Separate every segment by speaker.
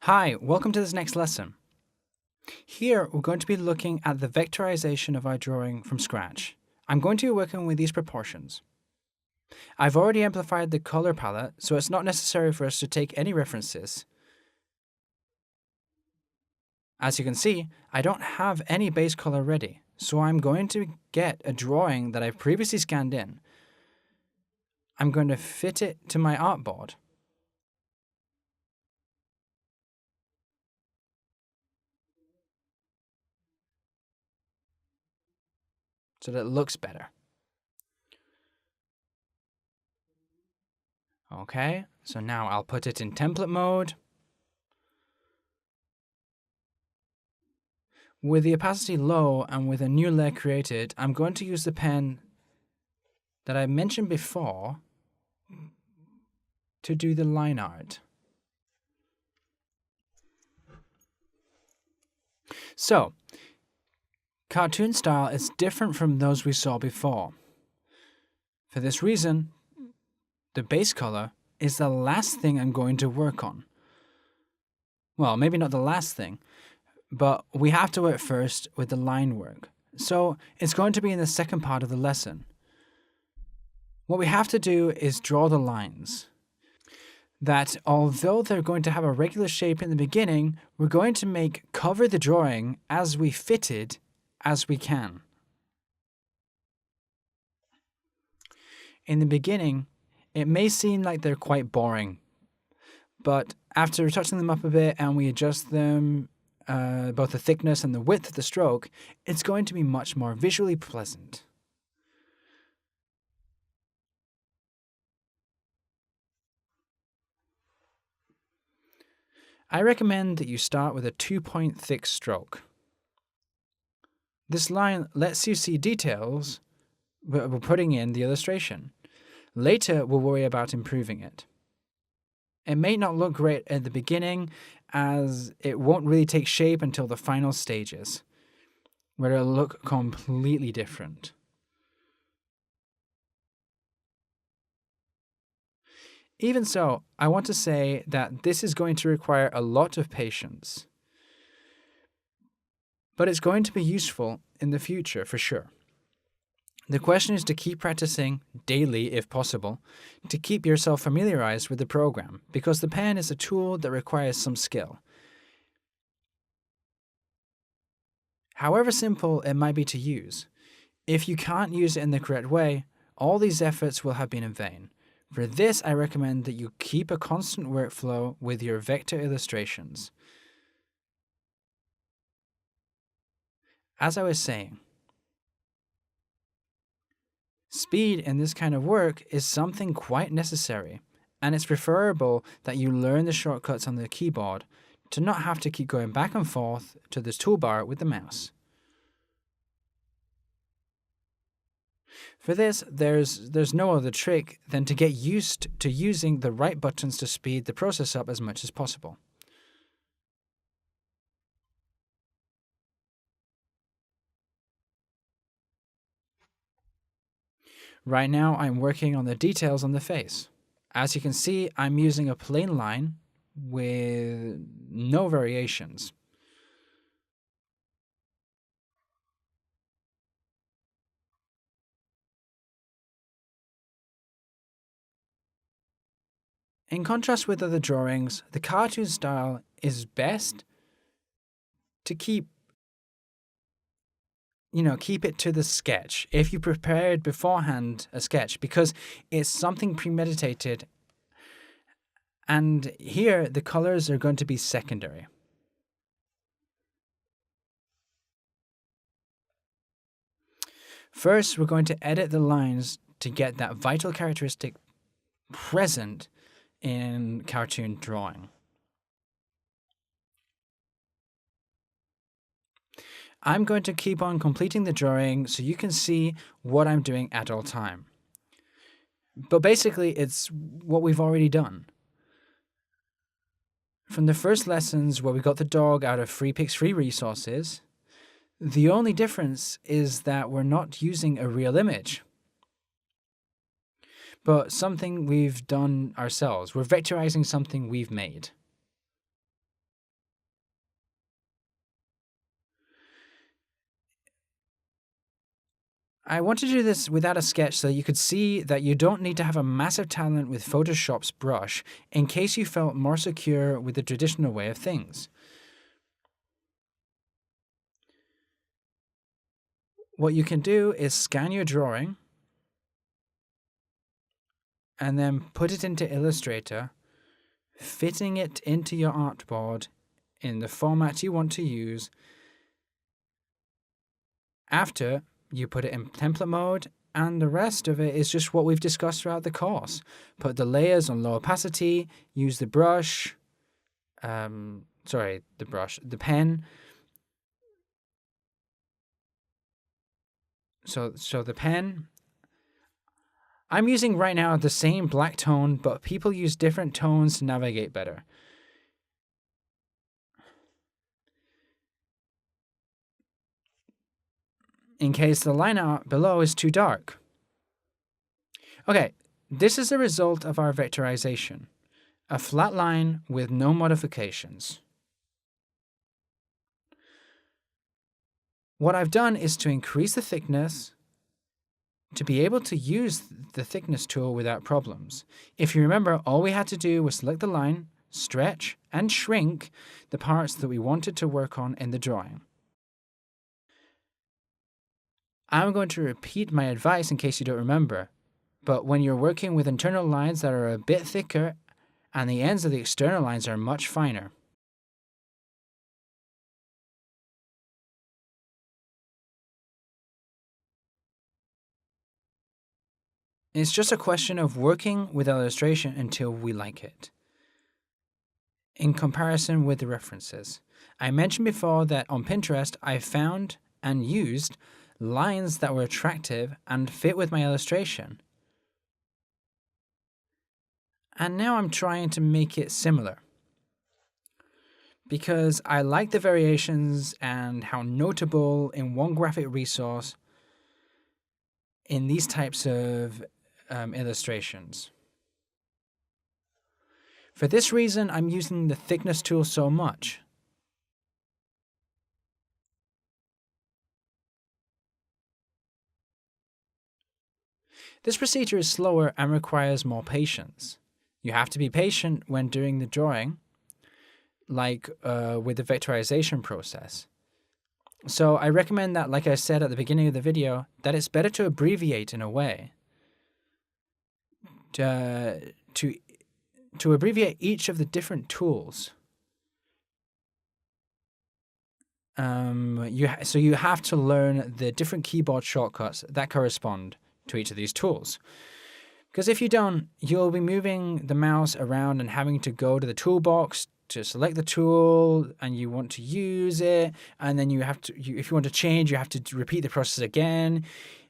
Speaker 1: Hi, welcome to this next lesson. Here, we're going to be looking at the vectorization of our drawing from scratch. I'm going to be working with these proportions. I've already amplified the color palette, so it's not necessary for us to take any references. As you can see, I don't have any base color ready, so I'm going to get a drawing that I've previously scanned in. I'm going to fit it to my artboard. So that it looks better. Okay, so now I'll put it in template mode. With the opacity low and with a new layer created, I'm going to use the pen that I mentioned before to do the line art. So, cartoon style is different from those we saw before. For this reason, the base color is the last thing I'm going to work on. Well, maybe not the last thing, but we have to work first with the line work. So it's going to be in the second part of the lesson. What we have to do is draw the lines. That although they're going to have a regular shape in the beginning, we're going to cover the drawing as we fitted as we can. In the beginning, it may seem like they're quite boring, but after touching them up a bit and we adjust them, both the thickness and the width of the stroke, it's going to be much more visually pleasant. I recommend that you start with a 2-point thick stroke. This line lets you see details we're putting in the illustration. Later, we'll worry about improving it. It may not look great at the beginning, as it won't really take shape until the final stages, where it'll look completely different. Even so, I want to say that this is going to require a lot of patience. But it's going to be useful in the future for sure. The question is to keep practicing daily if possible, to keep yourself familiarized with the program, because the pen is a tool that requires some skill. However simple it might be to use, if you can't use it in the correct way, all these efforts will have been in vain. For this, I recommend that you keep a constant workflow with your vector illustrations. As I was saying, speed in this kind of work is something quite necessary, and it's preferable that you learn the shortcuts on the keyboard to not have to keep going back and forth to this toolbar with the mouse. For this, there's no other trick than to get used to using the right buttons to speed the process up as much as possible. Right now, I'm working on the details on the face. As you can see, I'm using a plain line with no variations. In contrast with other drawings, the cartoon style is best to keep it to the sketch if you prepared beforehand a sketch, because it's something premeditated, and here the colors are going to be secondary. First, we're going to edit the lines to get that vital characteristic present in cartoon drawing. I'm going to keep on completing the drawing so you can see what I'm doing at all time. But basically, it's what we've already done. From the first lessons where we got the dog out of Freepik's free resources, the only difference is that we're not using a real image, but something we've done ourselves. We're vectorizing something we've made. I want to do this without a sketch so you could see that you don't need to have a massive talent with Photoshop's brush in case you felt more secure with the traditional way of things. What you can do is scan your drawing and then put it into Illustrator, fitting it into your artboard in the format you want to use. After, you put it in template mode, and the rest of it is just what we've discussed throughout the course. Put the layers on low opacity, use the brush, the pen. So the pen, I'm using right now the same black tone, but people use different tones to navigate better. In case the line art below is too dark. Okay, this is a result of our vectorization. A flat line with no modifications. What I've done is to increase the thickness to be able to use the thickness tool without problems. If you remember, all we had to do was select the line, stretch, and shrink the parts that we wanted to work on in the drawing. I'm going to repeat my advice in case you don't remember, but when you're working with internal lines that are a bit thicker and the ends of the external lines are much finer. It's just a question of working with illustration until we like it. In comparison with the references, I mentioned before that on Pinterest I found and used lines that were attractive and fit with my illustration. And now I'm trying to make it similar. Because I like the variations and how notable in one graphic resource in these types of illustrations. For this reason, I'm using the thickness tool so much. This procedure is slower and requires more patience. You have to be patient when doing the drawing, like with the vectorization process. So I recommend that, like I said at the beginning of the video, that it's better to abbreviate in a way. To abbreviate each of the different tools. So you have to learn the different keyboard shortcuts that correspond to each of these tools. Because if you don't, you'll be moving the mouse around and having to go to the toolbox to select the tool, and you want to use it, and then if you want to change, you have to repeat the process again.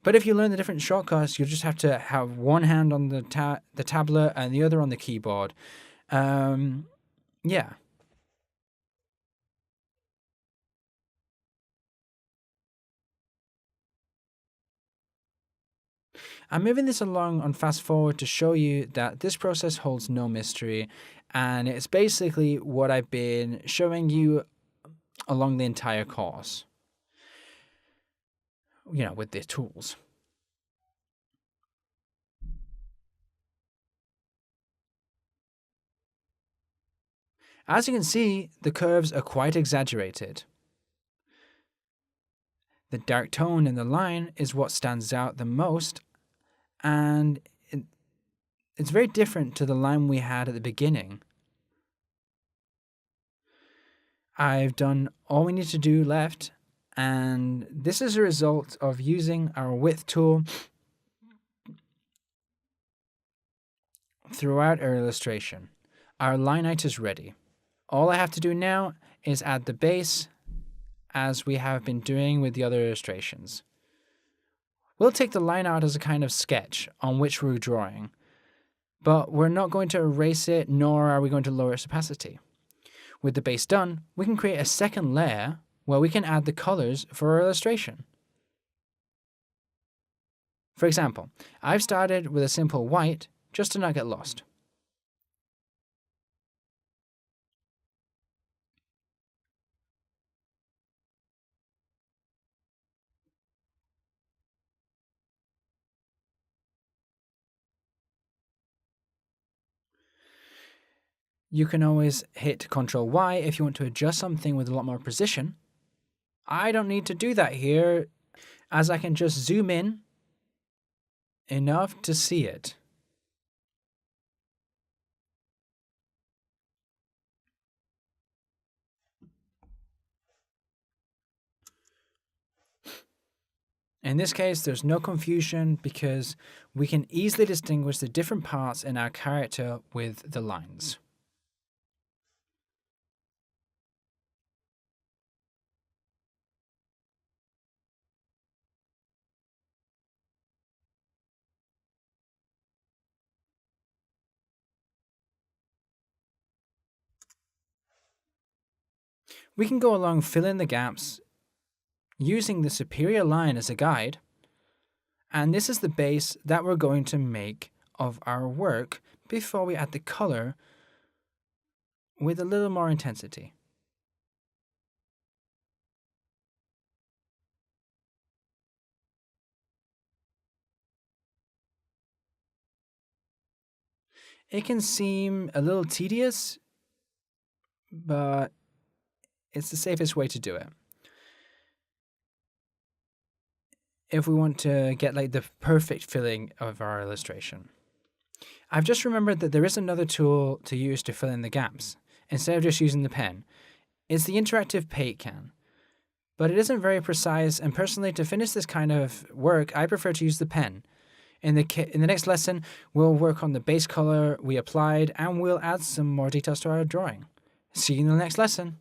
Speaker 1: But if you learn the different shortcuts, you'll just have to have one hand on the tablet and the other on the keyboard. Yeah. I'm moving this along on fast forward to show you that this process holds no mystery, and it's basically what I've been showing you along the entire course, with the tools. As you can see, the curves are quite exaggerated. The dark tone in the line is what stands out the most, and it's very different to the line we had at the beginning. I've done all we need to do left, and this is a result of using our width tool throughout our illustration. Our line out is ready. All I have to do now is add the base, as we have been doing with the other illustrations. We'll take the line out as a kind of sketch on which we're drawing, but we're not going to erase it, nor are we going to lower its opacity. With the base done, we can create a second layer where we can add the colors for our illustration. For example, I've started with a simple white just to not get lost. You can always hit Ctrl Y if you want to adjust something with a lot more precision. I don't need to do that here, as I can just zoom in enough to see it. In this case, there's no confusion because we can easily distinguish the different parts in our character with the lines. We can go along fill in the gaps using the superior line as a guide, and this is the base that we're going to make of our work before we add the color with a little more intensity. It can seem a little tedious, but it's the safest way to do it. If we want to get like the perfect filling of our illustration. I've just remembered that there is another tool to use to fill in the gaps, instead of just using the pen. It's the interactive paint can. But it isn't very precise, and personally, to finish this kind of work, I prefer to use the pen. In the next lesson, we'll work on the base color we applied, and we'll add some more details to our drawing. See you in the next lesson.